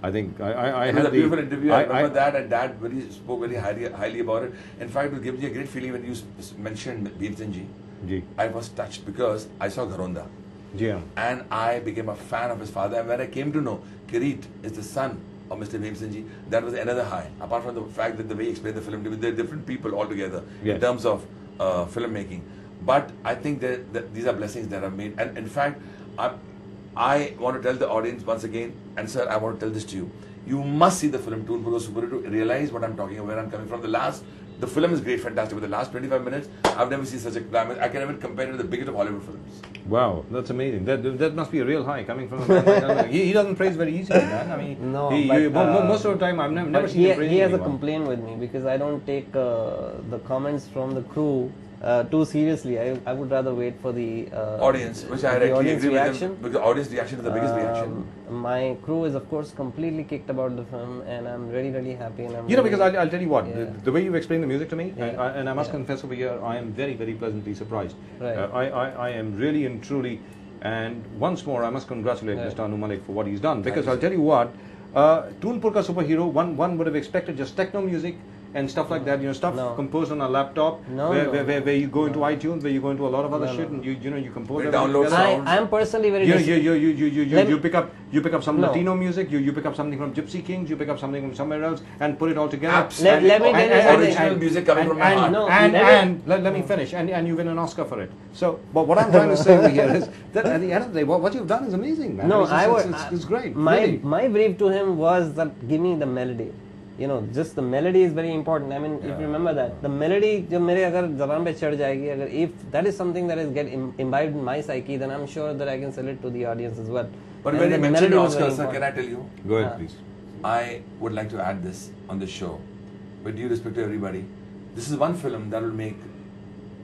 I think I It was a beautiful interview. I remember that, and Dad spoke very highly about it. In fact, it gave me a great feeling when you mentioned Bhim Singh ji. Ji. I was touched because I saw Gharonda. Ji. And I became a fan of his father. And when I came to know Kireet is the son of Mr. Bhim Singh ji, that was another high. Apart from the fact that the way he explained the film, they're different people altogether in terms of filmmaking. But I think that these are blessings that are made. And in fact, I want to tell the audience once again, and sir, I want to tell this to you. You must see the film Toonpur Superhero to realize what I'm talking about, where I'm coming from. The film is great, fantastic, but the last 25 minutes, I've never seen such a climate. I can even compare it to the biggest of Hollywood films. Wow, that's amazing. That must be a real high coming from a man like that. He doesn't praise very easily, man. I mean, no, most of the time I've never seen him praise he has anyone. a complaint with me because I don't take the comments from the crew too seriously. I would rather wait for the audience, which I agree with them, because the audience reaction is the biggest reaction. My crew is of course completely kicked about the film, and I'm really happy. And I'm because I'll tell you what, the way you explain the music to me, and I must confess over here, I am very pleasantly surprised. Right. I am really and truly, and once more I must congratulate Mr. Anu Malik for what he's done, because I'll tell you what, Toonpur ka Superhero, one would have expected just techno music and stuff like that, stuff composed on a laptop, where you go into iTunes, where you go into a lot of other shit, and you compose it. Download sounds. I'm personally very. You pick up some Latino music, you pick up something from Gypsy Kings, you pick up something from somewhere else, and put it all together. Let me tell you original music coming from my heart. And let me finish, and you win an Oscar for it. So, but what I'm trying to say over here is that at the end of the day, what you've done is amazing, man. No, it's great. My brief to him was that give me the melody. Just the melody is very important. I mean, if you remember that, the melody, जब मेरे अगर ज़बान पे चढ़ जाएगी, अगर if that is something that is get imbibed in my psyche, then I'm sure that I can sell it to the audience as well. But when you mentioned Oscars, sir, can I tell you? Go ahead, please. I would like to add this on the show, with due respect to everybody. This is one film that will make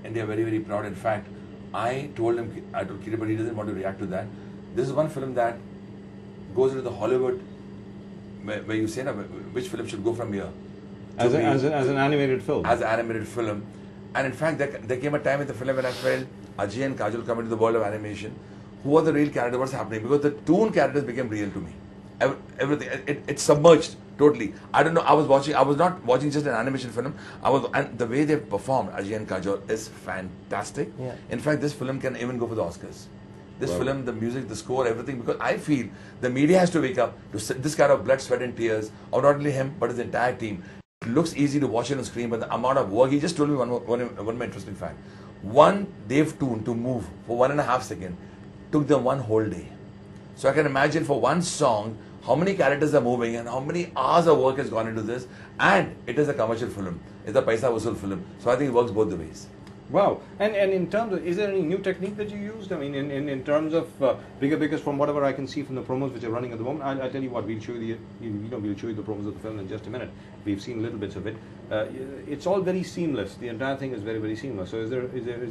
India very proud. In fact, I told Kireet, but he doesn't want to react to that. This is one film that goes into the Hollywood, where you say which film should go from here as an animated film. As an animated film. And in fact, there came a time in the film when I felt Ajay and Kajol come into the world of animation. Who are the real characters? What's happening? Because the toon characters became real to me. Everything, it submerged totally. I don't know. I was not watching just an animation film. And the way they performed, Ajay and Kajol, is fantastic. Yeah. In fact, this film can even go for the Oscars. This film, the music, the score, everything, because I feel the media has to wake up to this kind of blood, sweat and tears of not only him, but his entire team. It looks easy to watch it on screen, but the amount of work, he just told me one more interesting fact. One Dave tune to move for 1.5 seconds took them one whole day. So I can imagine for one song, how many characters are moving and how many hours of work has gone into this, and it is a commercial film. It's a paisa vasool film. So I think it works both the ways. Wow. And in terms of, is there any new technique that you used? I mean, in terms of, because from whatever I can see from the promos which are running at the moment, I'll tell you what, we'll show you the promos of the film in just a minute. We've seen little bits of it. It's all very seamless. The entire thing is very seamless. So is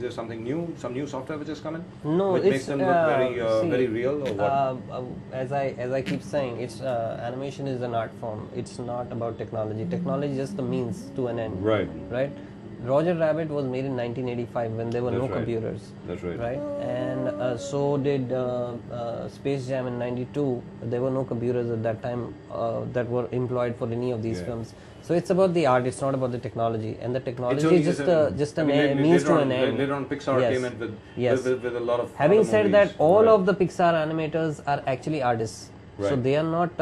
there something new, some new software which has come in? No, which makes them look very real, or what? As I keep saying, it's animation is an art form. It's not about technology. Technology is just the means to an end. Right. Roger Rabbit was made in 1985 when there were no computers. That's right. Right, and so did Space Jam in '92. There were no computers at that time that were employed for any of these films. So it's about the art. It's not about the technology, and the technology is just a means to an end. Later on, Pixar came in with a lot of. Having said that, all of the Pixar animators are actually artists. So they are not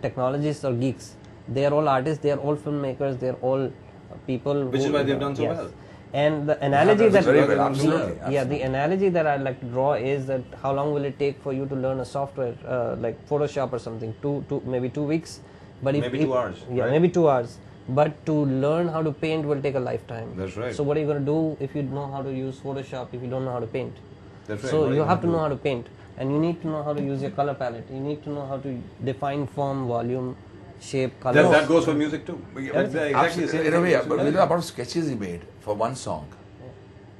technologists or geeks. They are all artists. They are all filmmakers. They are all people, which is why they've done so well. And the analogy the analogy that I like to draw is that how long will it take for you to learn a software like Photoshop or something? Maybe 2 weeks, but maybe 2 hours. Yeah, maybe 2 hours. But to learn how to paint will take a lifetime. That's right. So what are you going to do if you know how to use Photoshop if you don't know how to paint? That's right. So you have to know how to paint, and you need to know how to use your color palette. You need to know how to define form, volume, shape, color. That goes for music too. Exactly the same. In a way, but the amount of sketches he made for one song,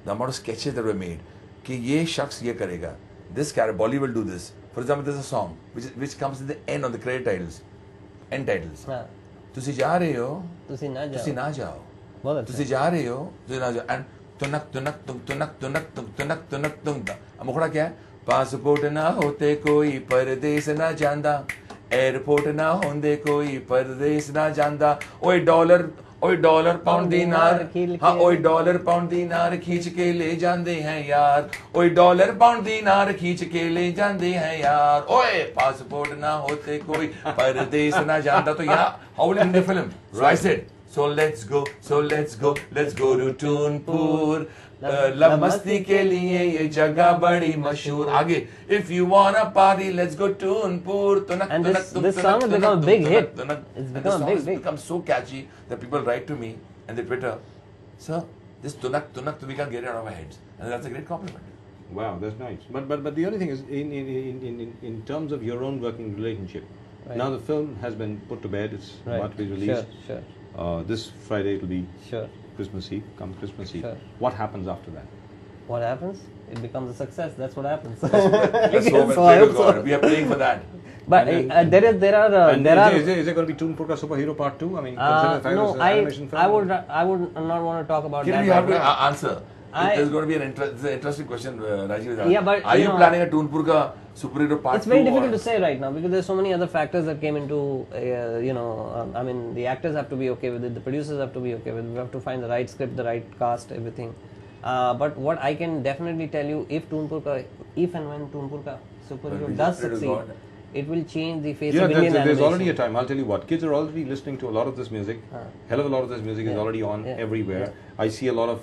the amount of sketches that were made, कि ये शख्स ये करेगा, this character, Bolly will do this. For example, there's a song which comes at the end on the credit titles, end titles. तुसी जा रहे हो, तुसी ना जाओ, तुसी जा रहे हो, तुसी ना जाओ, and तुनक, मुखड़ा क्या है? पासपोर्ट ना होते कोई परदेस ना जानता, एयरपोर्ट ना होंदे कोई परदेस ना जांदा ओए डॉलर पाउंड दीनार हाँ ओए डॉलर पाउंड दीनार खींच के ले जांदे हैं यार ओए डॉलर पाउंड दीनार खींच के ले जांदे हैं यार ओए पासपोर्ट ना होते कोई परदेस ना जांदा तो यहाँ how will in the film so I said so let's go to Toonpur लब मस्ती के लिए ये जगह बड़ी मशहूर आगे if you wanna party let's go Toonpur and this song has become a big hit. It's become a big hit. Become so catchy that people write to me and they Twitter, sir, this tunak we can't get it out of our heads, and that's a great compliment. Wow, that's nice. But the only thing is in terms of your own working relationship. Right. Now the film has been put to bed. It's about to be released. Sure. This Friday it will be. Sure. Christmas Eve, come Christmas Eve. Sure. What happens after that? What happens? It becomes a success. That's what happens. That's so we are playing for that. But there are. Is there going to be Toonpur ka Superhero Part 2? I mean, no, I would not want to talk about that. You have to answer. There's going to be an interesting question, Rajiv. Yeah, but are you planning a Toonpur ka Superhero Part 2? It's very difficult to say right now because there's so many other factors that came into, I mean, the actors have to be okay with it, the producers have to be okay with it, we have to find the right script, the right cast, everything. But what I can definitely tell you, if and when Toonpur ka Superhero does succeed, it will change the face of Indian animation. There's already a time, I'll tell you what, kids are already listening to a lot of this music, hell of a lot of this music is already on everywhere. I see a lot of,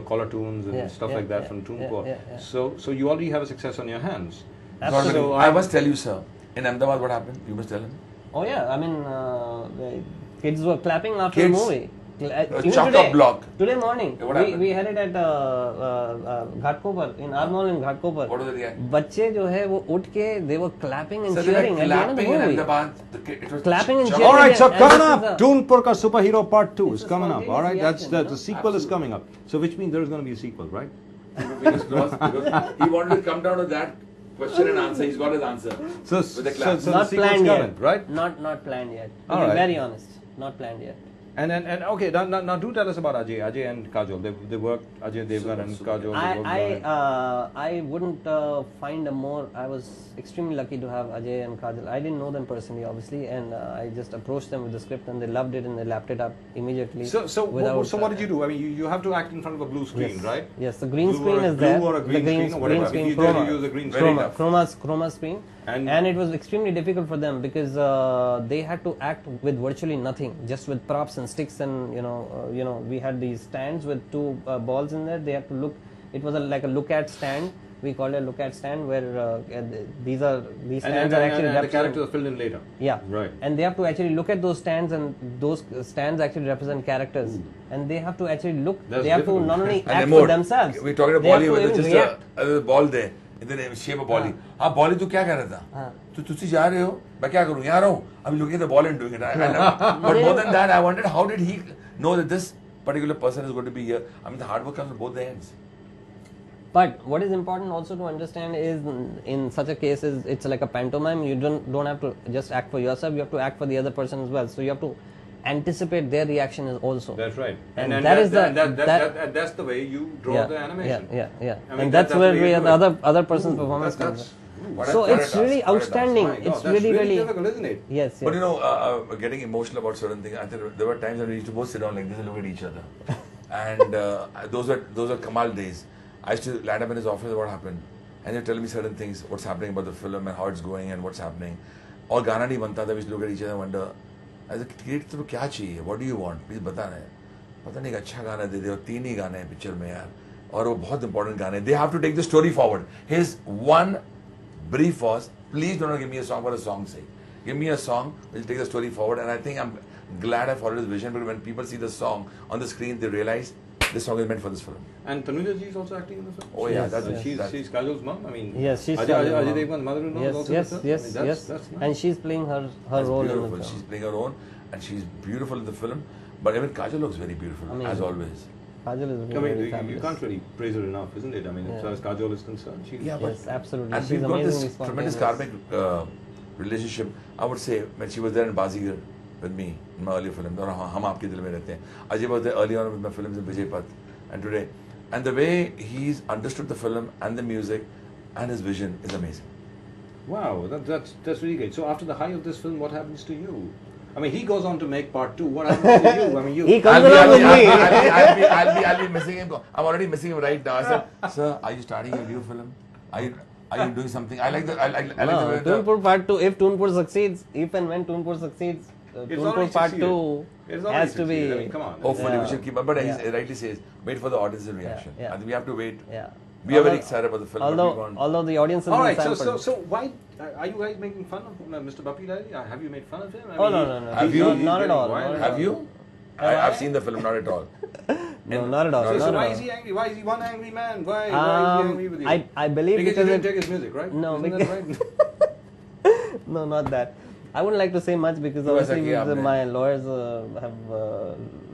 color tunes and stuff like that from Toonpur. So you already have a success on your hands. Absolutely. So I must tell you, sir, in Ahmedabad what happened? You must tell him. Oh yeah, I mean, kids were clapping after the movie. Chock-up block. Today morning, we had it at Ghatkopar, in our mall in Ghatkopar. What was the reaction? बच्चे जो है वो उठ के they were clapping and cheering at the end of the clapping in movie. Ahmedabad. It was Clapping and cheering. All right, so and coming up, Toonpur ka Superhero Part 2 is coming up. All right, that's reaction, the sequel is coming up. So which means there is going to be a sequel, right? Fingers crossed, because he wanted to come down to that question and answer. He's got his answer. So Not planned yet. Right? Not planned yet. To All be right. very honest, not planned yet. And okay, now do tell us about Ajay and Kajol. They worked, Ajay Devgan and Kajol. I wouldn't find a more. I was extremely lucky to have Ajay and Kajol. I didn't know them personally, obviously, and I just approached them with the script, and they loved it, and they lapped it up immediately. So what did you do? I mean, you have to act in front of a blue screen, right? Yes, the green blue screen is there. Blue or a green screen or whatever. Screen, You use a green screen. chroma screen. And it was extremely difficult for them because they had to act with virtually nothing, just with props and sticks, and we had these stands with two balls in there. They had to look. It was like a look at stand. We called it a look at stand, where these stands are actually and the characters are filled in later. Yeah, right. And they have to actually look at those stands, and those stands actually represent characters. And they have to actually look. They have to not only act for themselves. We're talking about Bolly, where there's just a ball there. In the shape of Bolly. हाँ Bolly तू क्या कर रहा था? तू तुझसे जा रहे हो? मैं क्या करूँ? यहाँ रहूँ? I'm looking at the ball and doing it. I love it. But more than that, I wondered how did he know that this particular person is going to be here? I mean, the hard work comes from both the ends. But what is important also to understand is, in such a case, is it's like a pantomime. You don't have to just act for yourself. You have to act for the other person as well. So you have to anticipate their reaction also. That's right. And that's the way you draw the animation. Yeah. I mean, And that's where the other person's performance comes. So it's really outstanding. It's really difficult, isn't it? Yes. But getting emotional about certain things. I think there were times when we used to both sit down like this and look at each other. And those were Kamal days. I used to land up in his office. What happened? And he'd tell me certain things, what's happening about the film and how it's going and what's happening. और गाना नहीं बनता था. We used to look at each other and wonder, as a Kireet, तुमको क्या चाहिए? What do you want? Please बता ना. पता नहीं अच्छा गाना दे दे. और 3 ही गाने हैं पिक्चर में यार. और वो बहुत important गाने. They have to take the story forward. His one brief was, please do not give me a song for a song's sake. Give me a song which will take the story forward. And I think I'm glad I followed his vision, because when people see the song on the screen, they realize this song is meant for this film. And Tanuja ji is also acting in the film. Oh yeah, she's Kajol's mom. I mean, yes, she's Ajay Devgan's mother-in-law is also in the film. Yes. That's nice. And she's playing her role in the film. She's playing her own, and she's beautiful in the film. But even Kajol looks very beautiful, as always. Kajol is really you can't really praise her enough, isn't it? I mean, as far as Kajol is concerned, yes, absolutely. And we've got this tremendous karmic relationship. I would say when she was there in Bazigar with me in my earlier film, और हम आपके दिल में रहते हैं. Ajay was there early on with my films in Vijay Path and today, and the way he's understood the film and the music and his vision is amazing. Wow, that's really great. So after the high of this film, what happens to you? I mean, he goes on to make part 2. What happens to you? I mean, He comes along with me. I'll be missing him. I'm already missing him right now. I said, sir, are you starting a new film? Are you doing something? I like the Toonpur Part 2. If Toonpur succeeds, if and when Toonpur succeeds, Toonpur Part 2 has to be. I mean, come on. Hopefully we should keep. But he rightly says, wait for the audience's reaction. Yeah. I think we have to wait. Yeah. We are very excited about the film. Although the audience has all been right, sampled. so why are you guys making fun of Mr. Bapi Lali? Have you made fun of him? I Oh, mean, no. Have you? Not at all. Have you? I've seen the film, not at all. No, not at all. So not why at is all. he angry? Why is he one angry man? Why is he angry with you? I believe because you didn't it, take his music, right? No, Isn't that right? no, not that. I wouldn't like to say much because obviously my lawyers have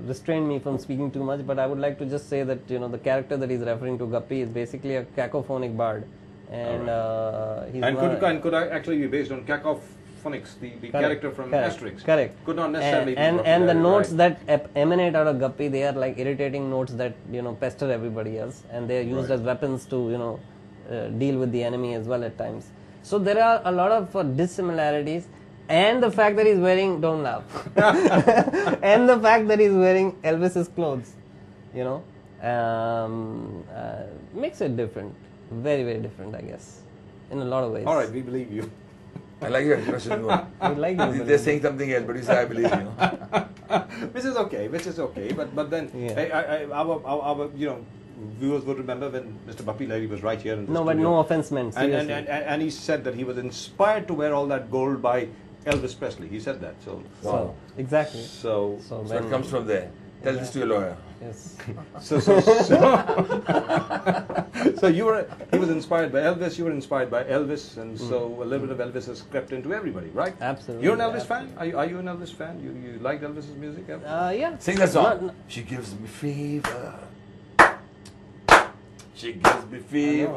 restrained me from speaking too much. But I would like to just say that the character that he's referring to, Guppy, is basically a cacophonic bard, and he's could actually be based on cacophonics, the character from Asterix. Correct. Could not necessarily. And the notes that emanate out of Guppy, they are like irritating notes that pester everybody else, and they are used as weapons to deal with the enemy as well at times. So there are a lot of dissimilarities. And the fact that he's wearing, don't laugh, and the fact that he's wearing Elvis's clothes, makes it different. Very, very different, I guess, in a lot of ways. All right, we believe you. I like your expression. They're saying something else, but you say I believe you. Which is okay. But then our viewers would remember when Mr. Bapi Lali was right here in the studio. But no offense meant. Seriously. And he said that he was inspired to wear all that gold by Elvis Presley. He said that. So exactly. So it comes from there. Tell this to your lawyer. Yes. So he was inspired by Elvis. You were inspired by Elvis, and so a little bit of Elvis has crept into everybody, right? Absolutely. You're an Elvis fan. Are you an Elvis fan? You liked Elvis's music? Yeah. Sing that song. She gives me fever. She gives me fever.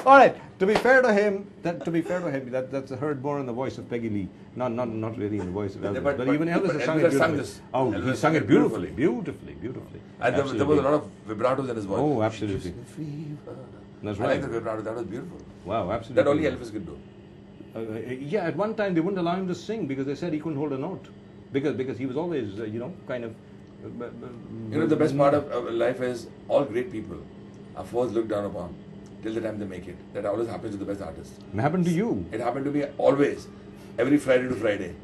All right. To be fair to him, that's heard more in the voice of Peggy Lee, not really in the voice of Elvis. But even Elvis has sung it beautifully. Oh, he sung it beautifully. And there was a lot of vibratos in his voice. Oh, absolutely. That's right. I like the vibrato. That was beautiful. Wow, absolutely. That only Elvis could do. Yeah, at one time they wouldn't allow him to sing because they said he couldn't hold a note because he was always kind of. The best part of life is all great people are first looked down upon till the time they make it. That always happens to the best artists. It happened to you. It happened to me always, every Friday to Friday.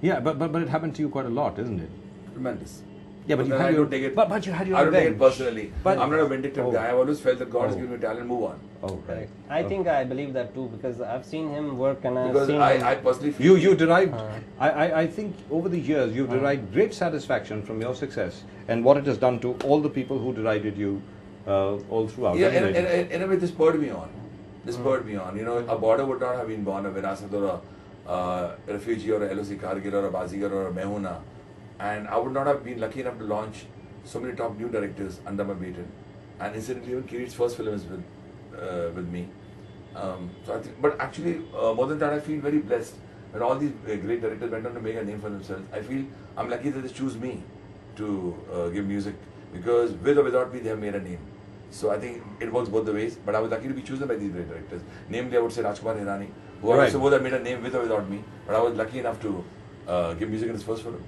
Yeah, but it happened to you quite a lot, isn't it? Tremendous. Yeah, but you had your, take it. But you had your. I don't take it personally. But I'm not a vindictive guy. I've always felt that God has given me talent. Move on. Oh, right. I think I believe that too because I've seen him work and I've seen I personally feel you derived. I think over the years you've derived great satisfaction from your success and what it has done to all the people who derided you all throughout. Yeah, in a way, this spurred me on. A border would not have been born, a Virasat or a refugee or a LOC Kargil or a Bazigar or a Mehuna. And I would not have been lucky enough to launch so many top new directors under my baton. And incidentally, even Kireet's first film is with me. So I think, but actually, more than that, I feel very blessed. When all these great directors went on to make a name for themselves, I feel I'm lucky that they choose me to give music because with or without me, they have made a name. So I think it works both the ways. But I was lucky to be chosen by these great directors. Namely, I would say Rajkumar Hirani, who also both have made a name with or without me. But I was lucky enough to give music in his first film.